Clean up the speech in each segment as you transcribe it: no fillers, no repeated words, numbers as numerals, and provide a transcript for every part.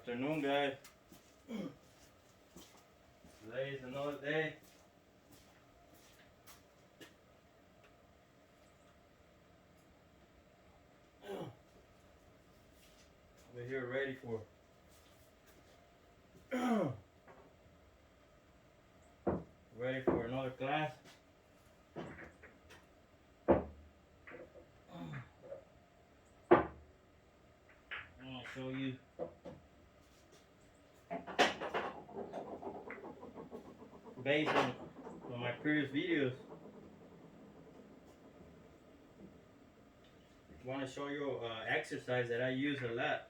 Afternoon, guys. Today is another day. We're here ready for another class. I'm gonna show you based on my previous videos. I want to show you exercise that I use a lot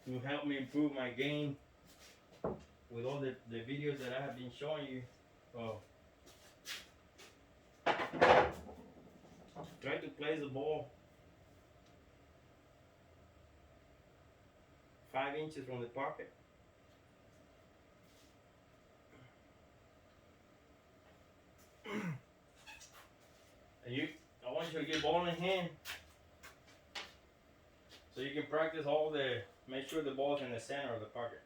to help me improve my game with all the videos that I have been showing you. Try to place the ball 5 inches from the pocket. And I want you to get ball in hand so you can practice make sure the ball's in the center of the pocket.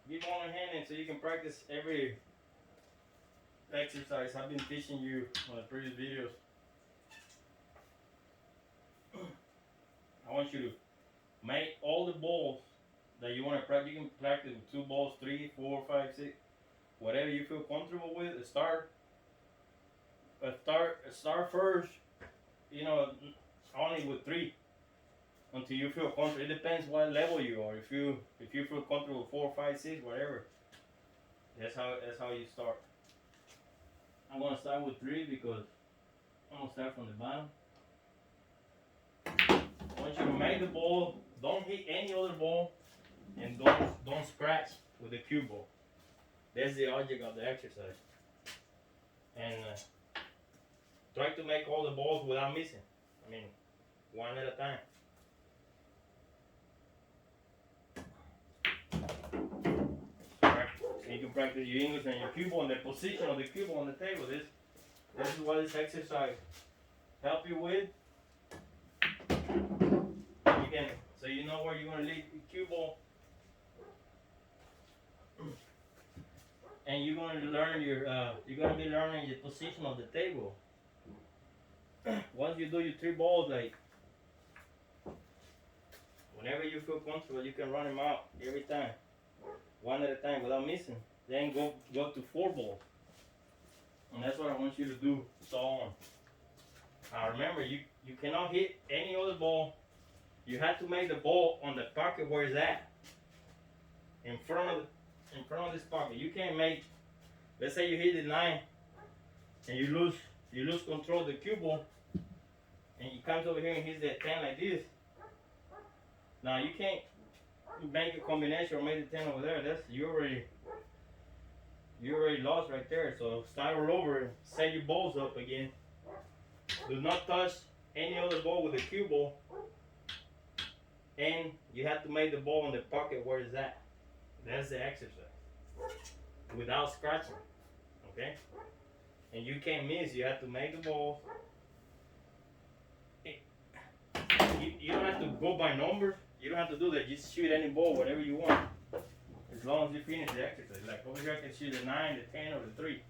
Get ball in hand and so you can practice every exercise I've been teaching you on the previous videos. I want you to make all the balls that you want to practice. You can practice with 2 balls, 3, 4, 5, 6, whatever you feel comfortable with. Start first, only with 3 until you feel comfortable. It depends what level you are. If you feel comfortable with 4, 5, 6, whatever, that's how you start. I'm gonna start with 3 because I'm gonna start from the bottom. I want you to make the ball. Don't hit any other ball, and don't scratch with the cue ball. That's the object of the exercise. And try to make all the balls without missing. I mean, one at a time. So you can practice your English and your cue ball and the position of the cue ball on the table. This is what this exercise help you with. So you know where you're gonna leave the cue ball, and you're gonna learn you're gonna be learning the position of the table. Once you do your 3 balls, like whenever you feel comfortable, you can run them out every time, one at a time without missing. Then go to 4 balls, and that's what I want you to do. So on. Now remember, you cannot hit any other ball. You have to make the ball on the pocket where it's at, in front of this pocket. You can't make. Let's say you hit the 9, and you lose control of the cue ball, and he comes over here and hits that 10 like this. Now you can't make a combination or make the 10 over there. You already lost right there. So start all over and set your balls up again. Do not touch any other ball with the cue ball. And you have to make the ball in the pocket where it's at. That's the exercise. Without scratching. Okay? And you can't miss. You have to make the ball. You don't have to go by numbers. You don't have to do that. Just shoot any ball, whatever you want. As long as you finish the exercise. Like over here I can shoot the 9, the 10, or the 3.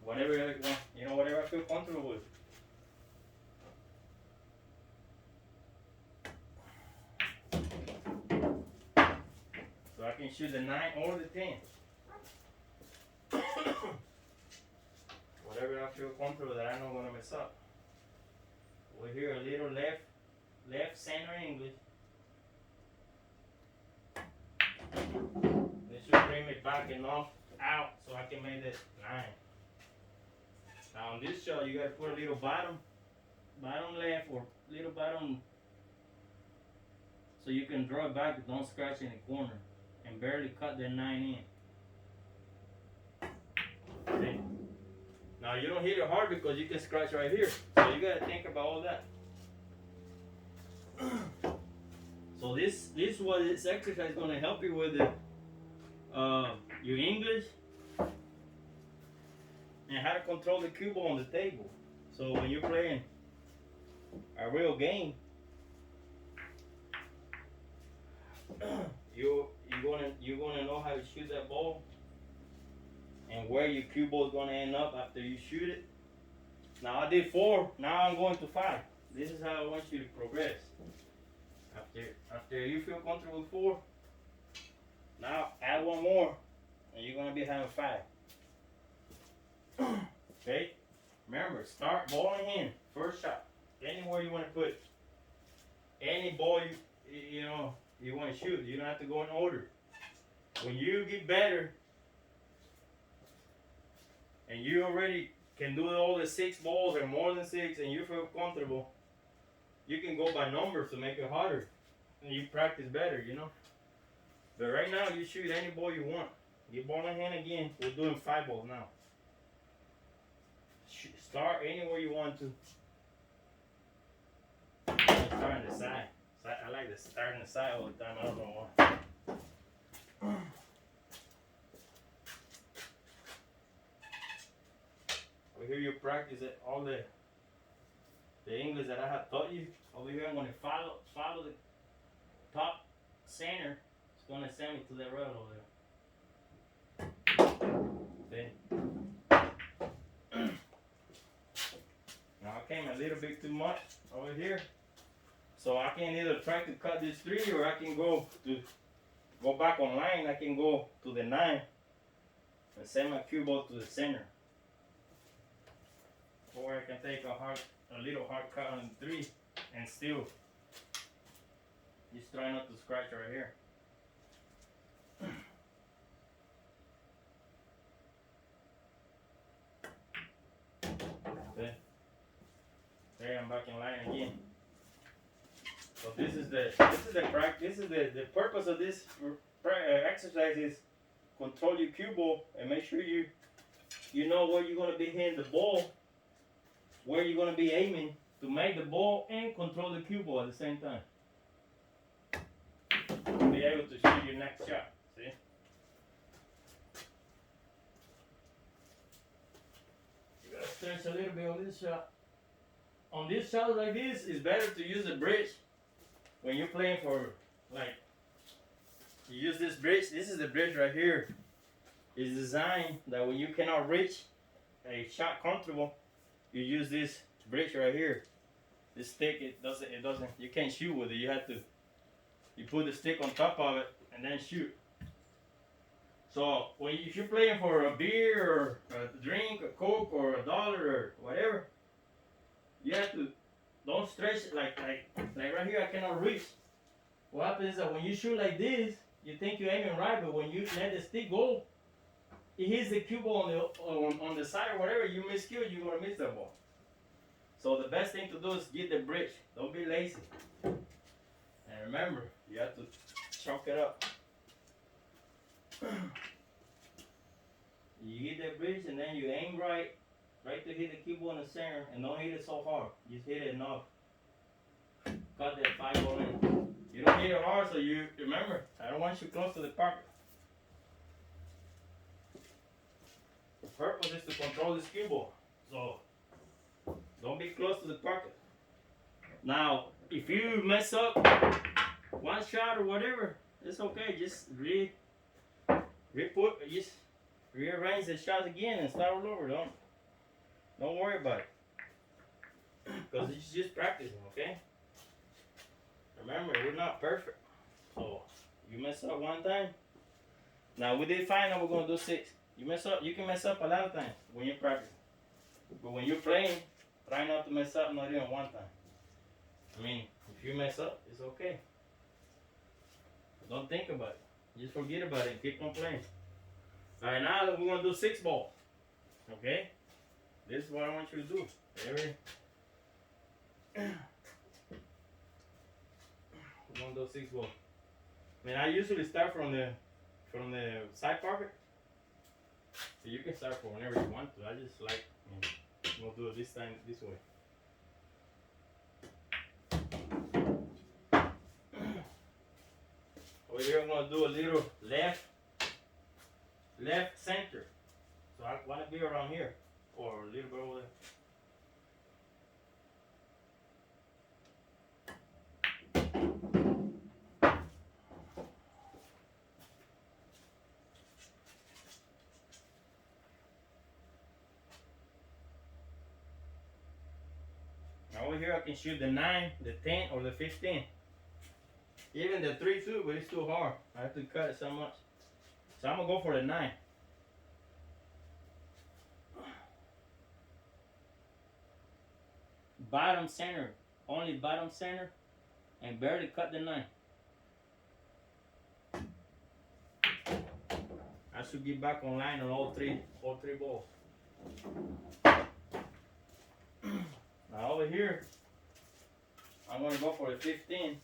Whatever you want. Whatever I feel comfortable with. So I can shoot the 9 or the 10. Whatever I feel comfortable that I know I'm gonna mess up. We're here a little left center English. This should bring me back enough out so I can make that 9. Now on this shot you gotta put a little bottom left or little bottom so you can draw it back, don't scratch in the corner, and barely cut that 9 in. Okay. Now you don't hit it hard because you can scratch right here. So you gotta think about all that. So this is what this exercise is gonna help you with your English and how to control the cue ball on the table. So when you're playing a real game, you're gonna know how to shoot that ball and where your cue ball is gonna end up after you shoot it. Now I did 4. Now I'm going to 5. This is how I want you to progress. After you feel comfortable with 4, now add 1 more, and you're gonna be having 5. Okay. Remember, start ball in hand. First shot. Anywhere you want to put any ball you want to shoot. You don't have to go in order. When you get better and you already can do all the 6 balls or more than 6 and you feel comfortable, you can go by numbers to make it harder and you practice better, But right now you shoot any ball you want. Get ball in hand again. We're doing 5 balls now. Start anywhere you want to. Start on the side. I like to start on the side all the time. I don't know why. Over here you practice it, all the English that I have taught you. Over here I'm going to follow the top center. It's going to send me to the right over there. Okay. Now I came a little bit too much over here. So I can either try to cut this 3 or I can go back on line. I can go to the 9 and send my cue ball to the center. Or I can take a little hard cut on the 3 and still just try not to scratch right here. Okay. There, I'm back in line again. So this is the practice. This is the purpose of this exercise is control your cue ball and make sure you know where you're going to be hitting the ball, where you're going to be aiming to make the ball and control the cue ball at the same time. Be able to shoot your next shot. See? You gotta stretch a little bit on this shot. On this shot like this, it's better to use a bridge. When you're playing for, you use this bridge. This is the bridge right here. It's designed that when you cannot reach a shot comfortable, you use this bridge right here. This stick, it doesn't, you can't shoot with it. You put the stick on top of it and then shoot. So if you're playing for a beer or a drink, a Coke or $1 or whatever, you have to. Don't stretch it like right here. I cannot reach. What happens is that when you shoot like this, you think you're aiming right, but when you let the stick go, it hits the cue ball on the side or whatever. You miss cue, you're gonna miss the ball. So the best thing to do is get the bridge. Don't be lazy. And remember, you have to chalk it up. You get that bridge and then you aim right to hit the cue ball in the center, and don't hit it so hard. Just hit it enough. Cut that 5 ball in. You don't hit it hard, so you remember, I don't want you close to the pocket. The purpose is to control this cue ball. So don't be close to the pocket. Now, if you mess up one shot or whatever, it's okay. Just just rearrange the shots again and start all over. Don't worry about it. Because it's just practicing, okay? Remember, we're not perfect. So, you mess up one time. Now, we did 5, now we're going to do 6. You can mess up a lot of times when you're practicing. But when you're playing, try not to mess up not even one time. I mean, if you mess up, it's okay. Don't think about it. Just forget about it and keep on playing. Alright, now we're going to do 6 balls. Okay? This is what I want you to do. We're going to do 6 balls. I mean, I usually start from the side pocket. So you can start from whenever you want to. I just like, I'm going to do it this time this way. Over here I'm going to do a little left center. So I want to be around here. Or a little bit over there. over here I can shoot the 9, the 10, or the 15. Even the 3 too, but it's too hard. I have to cut it so much. So I'm gonna go for the 9. Bottom center, only bottom center, and barely cut the 9. I should get back online on all three balls. Now over here, I'm gonna go for the 15.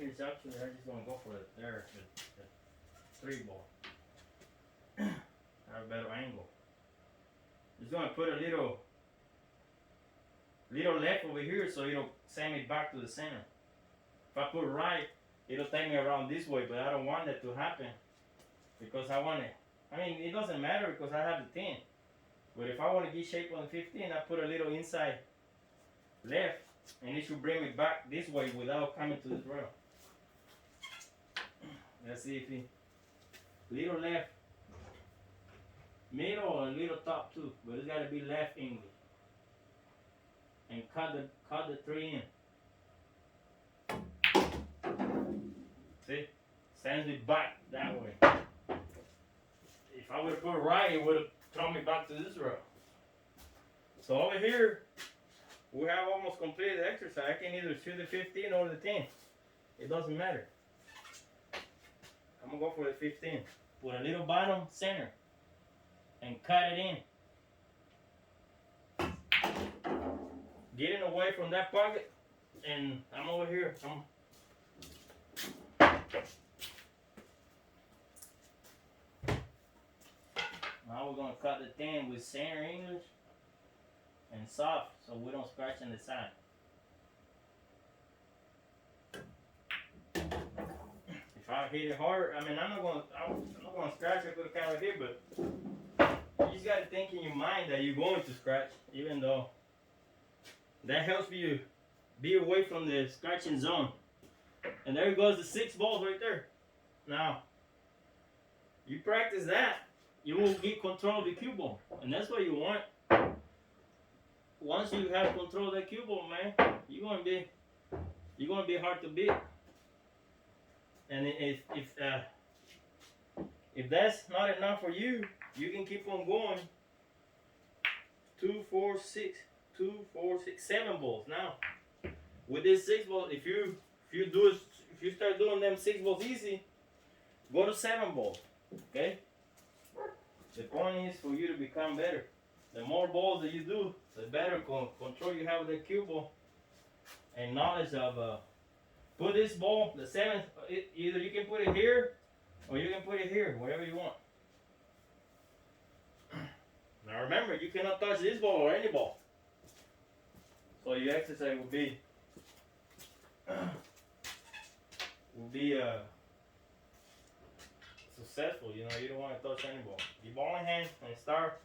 It's actually, I just gonna go for the 3 ball. Have a better angle. Just gonna put a little left over here so it'll send me back to the center. If I put right, it'll take me around this way, but I don't want that to happen because I want it. I mean, it doesn't matter because I have the 10. But if I want to get shape on the 15, I put a little inside left, and it should bring me back this way without coming to this rail. Let's see if he little left, middle, or a little top too, but it's got to be left English. And cut the 3 in. See, sends me back that way. If I would have put it right, it would have thrown me back to this row. So over here, we have almost completed the exercise. I can either shoot the 15 or the 10. It doesn't matter. I'm gonna go for the 15. Put a little bottom center and cut it in. Getting away from that pocket, and I'm over here. Now we're gonna cut the 10 with center English and soft, so we don't scratch on the side. If I hit it hard, I mean I'm not gonna scratch it with the camera here, but you just gotta think in your mind that you're going to scratch, even though that helps you be away from the scratching zone. And there goes the 6 balls right there. Now, you practice that, you will get control of the cue ball, and that's what you want. Once you have control of the cue ball, man, you're gonna be hard to beat. And if that's not enough for you, you can keep on going. 2, 4, 6, 2, 4, 6, 7 balls. Now, with this 6 ball, if you start doing them 6 balls easy, go to 7 balls. Okay. The point is for you to become better. The more balls that you do, the better control you have with the cue ball and knowledge of. Put this ball, the 7th, either you can put it here or you can put it here, whatever you want. Now remember, you cannot touch this ball or any ball. So your exercise will be successful. You know, you don't want to touch any ball. Get ball in hand and start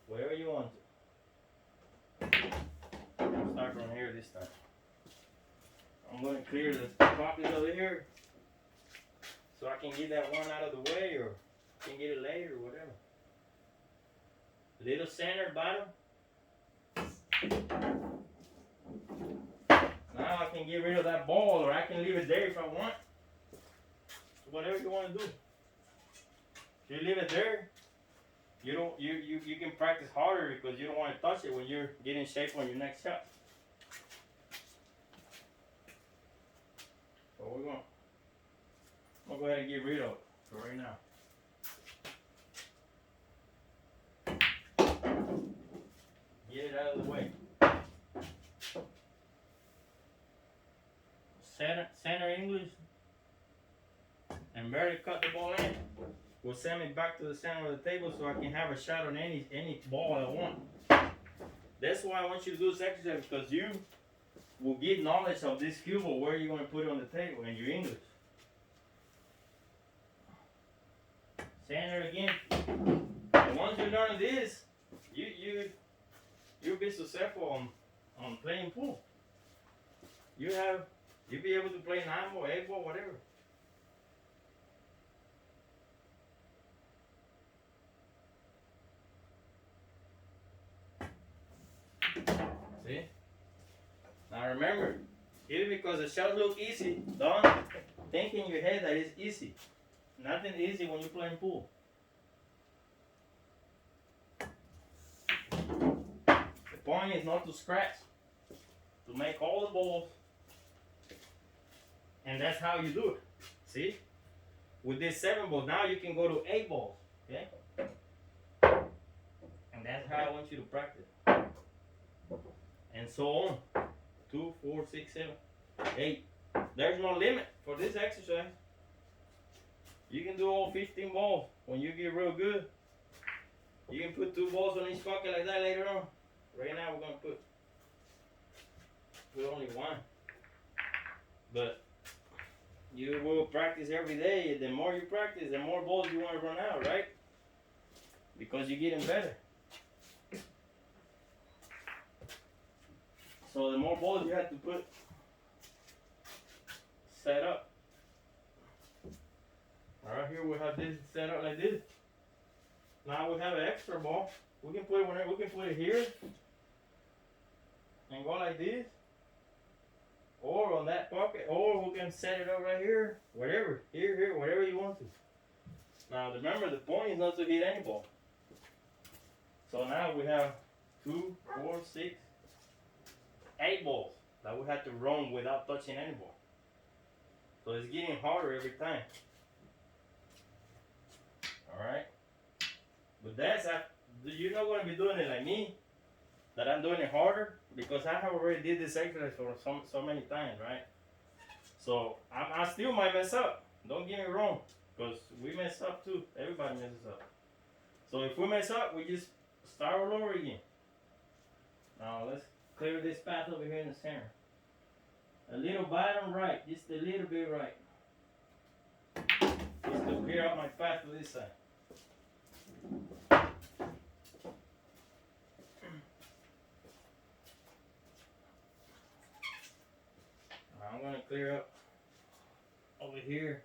wherever you want to. I'll start from here this time. I'm going to clear the pocket over here so I can get that one out of the way, or I can get it later or whatever. Little center bottom. Now I can get rid of that ball, or I can leave it there if I want. Whatever you want to do. If you leave it there, you can practice harder because you don't want to touch it when you're getting shape on your next shot. So I'm gonna go ahead and get rid of it for right now. Get it out of the way. Center English and barely cut the ball in. Will send me back to the center of the table so I can have a shot on any ball I want. That's why I want you to do this exercise, because you will get knowledge of this cue ball, where you're going to put it on the table in your English. Center again. And once you learn this, you'll be successful on playing pool. You'll be able to play 9 ball, 8 ball, whatever. Now remember, even because the shots look easy, don't think in your head that it's easy. Nothing easy when you're playing pool. The point is not to scratch, to make all the balls, and that's how you do it. See? With this 7 ball, now you can go to 8 balls, okay? And that's how I want you to practice. And so on. 2, 4, 6, 7, 8. There's no limit for this exercise. You can do all 15 balls when you get real good. You can put 2 balls on each pocket like that later on. Right now we're gonna put only 1. But you will practice every day. The more you practice, the more balls you want to run out, right? Because you're getting better. So the more balls you have to put set up. Right here we have this set up like this. Now we have an extra ball. We can put it whenever, we can put it here and go like this, or on that pocket, or we can set it up right here, whatever, here, whatever you want to. Now remember, the point is not to hit any ball. So now we have 2, 4, 6, 8 balls that we have to run without touching any ball. So it's getting harder every time. Alright? But you're not going to be doing it like me, that I'm doing it harder, because I have already did this exercise for so many times, right? So I still might mess up. Don't get me wrong, because we mess up too. Everybody messes up. So if we mess up, we just start all over again. Now let's clear this path over here in the center. A little bottom right, just a little bit right. Just to clear out my path to this side. I'm going to clear up over here.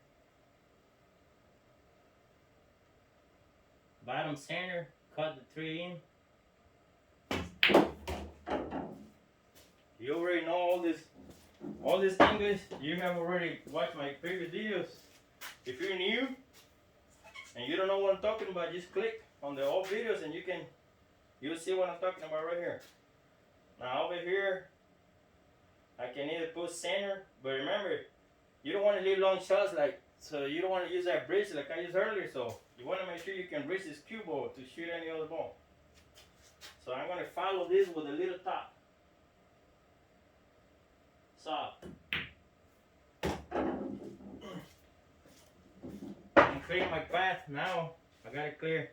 Bottom center, cut the 3 in. You already know all this English. You have already watched my previous videos. If you're new and you don't know what I'm talking about, just click on the old videos and you'll see what I'm talking about right here. Now over here, I can either put center, but remember, you don't want to leave long shots so you don't want to use that bridge like I used earlier, so you want to make sure you can reach this cue ball to shoot any other ball. So I'm going to follow this with a little top. Soft. I'm clearing my path now. I got it clear.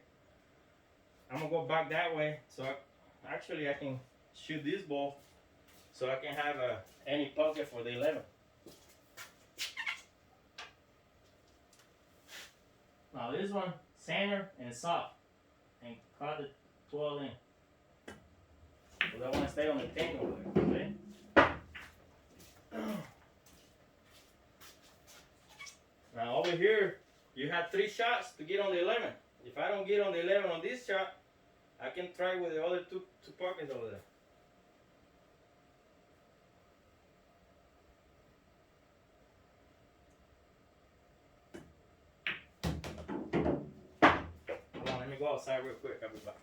I'm going to go back that way, so I can shoot this ball, so I can have any pocket for the 11. Now this one, center and soft, and cut the 12 in. Because I want to stay on the 10 over there, okay? Now over here, you have 3 shots to get on the 11. If I don't get on the 11 on this shot, I can try with the other two pockets over there. Hold on, let me go outside real quick. I'll be back.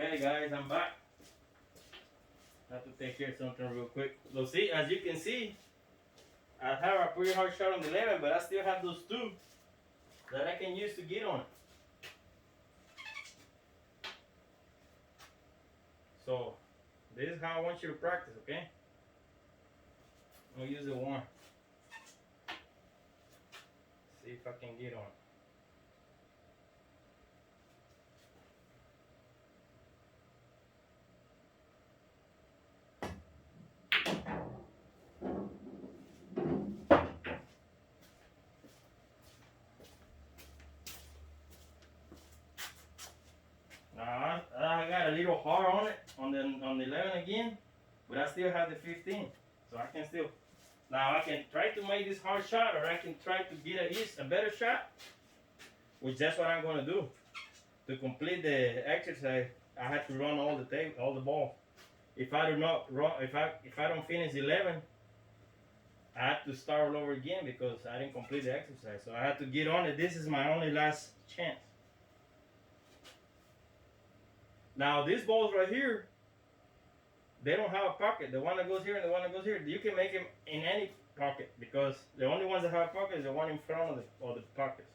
Okay, guys, I'm back. I have to take care of something real quick. So see, as you can see, I have a pretty hard shot on the 11, but I still have those two that I can use to get on it. So this is how I want you to practice, okay? I'm gonna use the one. See if I can get on it. Now I got a little hard on it on the 11 again, but I still have the 15, so I can still. Now I can try to make this hard shot, or I can try to get a better shot, which that's what I'm gonna do. To complete the exercise, I have to run all the balls. If I do not run, if I don't finish 11, I have to start all over again because I didn't complete the exercise. So I have to get on it. This is my only last chance. Now these balls right here, they don't have a pocket. The one that goes here and the one that goes here, you can make them in any pocket because the only ones that have a pocket is the one in front of the pockets.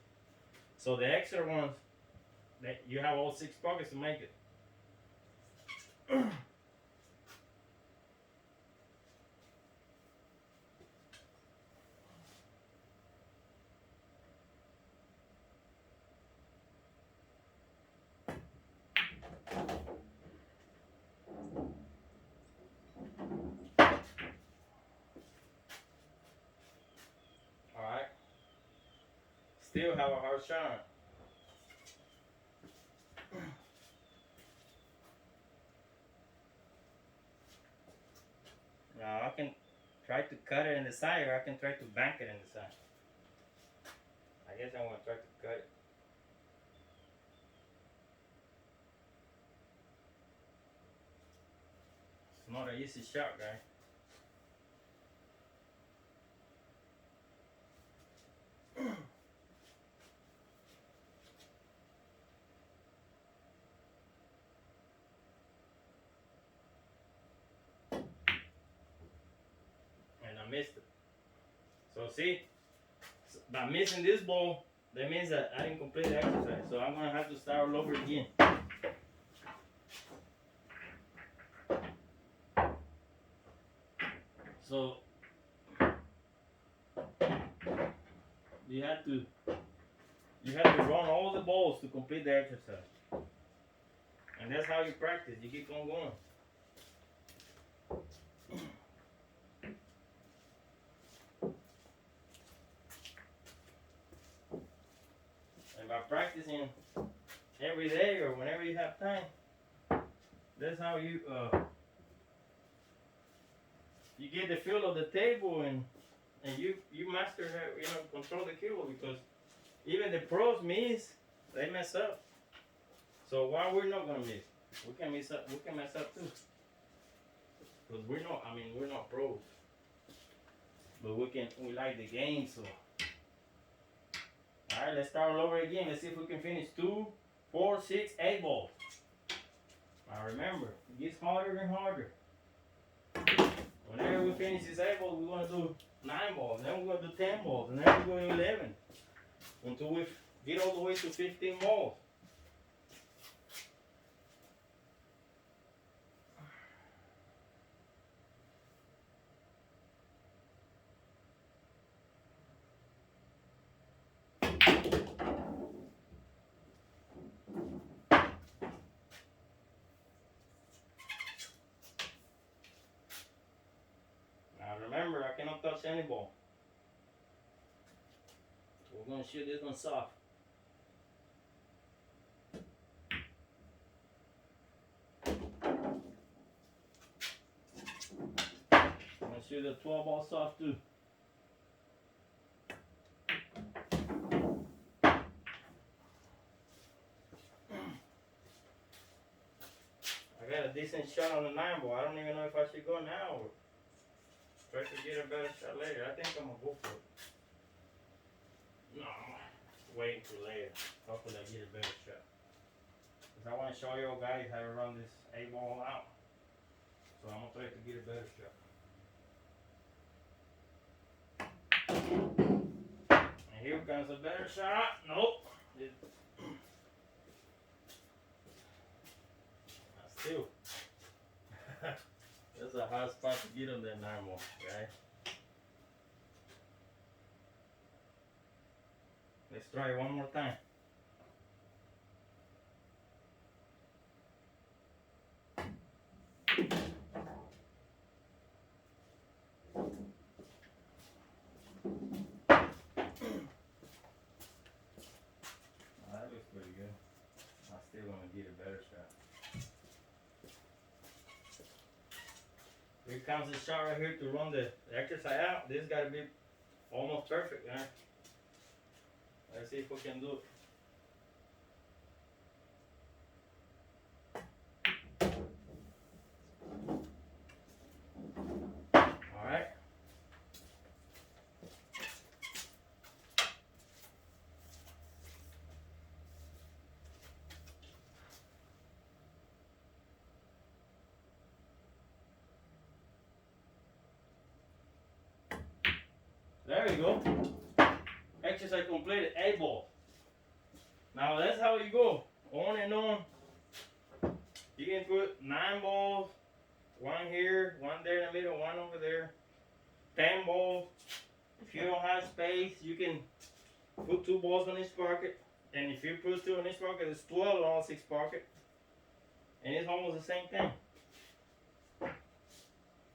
So the extra ones, you have all 6 pockets to make it. Alright. Still have a hard shot. Now I can try to cut it in the side, or I can try to bank it in the side. I guess I'm gonna try to cut it. It's not an easy shot, guys. And I missed it. So see, by missing this ball, that means that I didn't complete the exercise. So I'm gonna have to start all over again. So you have to run all the balls to complete the exercise. And that's how you practice. You keep on going. And by practicing every day or whenever you have time, that's how you get the feel of the table, and you master how, control the cue, because even the pros miss, they mess up. So why we're not gonna miss? We can mess up too. Because we're not pros. But we like the game, so. Alright, let's start all over again. Let's see if we can finish 2, 4, 6, 8 balls. Now remember, it gets harder and harder. Whenever we finish this 8 balls, we're gonna do 9 balls, then we're gonna do 10 balls, and then we're going to 11. Until we get all the way to 15 balls. Now remember, I cannot touch any ball. We're going to shoot this one soft. I'm going to shoot the 12 ball soft too. I got a decent shot on the 9 ball. I don't even know if I should go now or try to get a better shot later. I think I'm going to go for it. No, I'm waiting for later. Hopefully I get a better shot. Cause I want to show you guys how to run this 8-ball out. So I'm gonna try to get a better shot. And here comes a better shot. Nope. Still. That's a hard spot to get on that 9-ball, right? Let's try it one more time. That looks pretty good. I still want to get a better shot. Here comes the shot right here to run the exercise out. This got to be almost perfect, right? Let's see if we can do it. All right. There you go. Exercise completed, 8-ball. Now that's how you go. On and on. You can put 9 balls, one here, one there in the middle, one over there. 10 balls. If you don't have space, you can put 2 balls on each pocket. And if you put 2 on each pocket, it's 12 on all 6 pockets. And it's almost the same thing.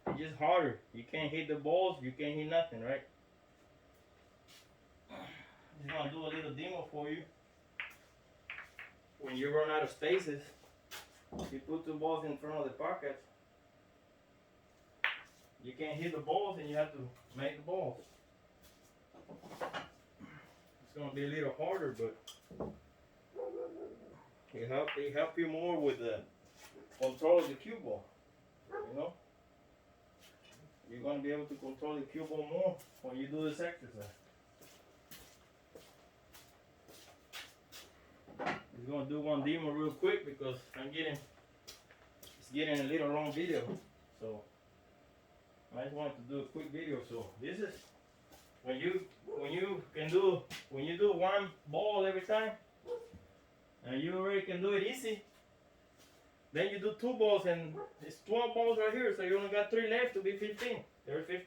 It's just harder. You can't hit the balls, you can't hit nothing, right? I'm just gonna do a little demo for you. When you run out of spaces, you put 2 balls in front of the pockets. You can't hit the balls and you have to make the balls. It's gonna be a little harder, but it help you more with the control of the cue ball. You know? You're gonna be able to control the cue ball more when you do this exercise. I'm gonna do one demo real quick because it's getting a little long video. So I just wanted to do a quick video. So this is when you do 1 ball every time, and you already can do it easy. Then you do 2 balls and it's 12 balls right here, so you only got 3 left to be 15. There's 15.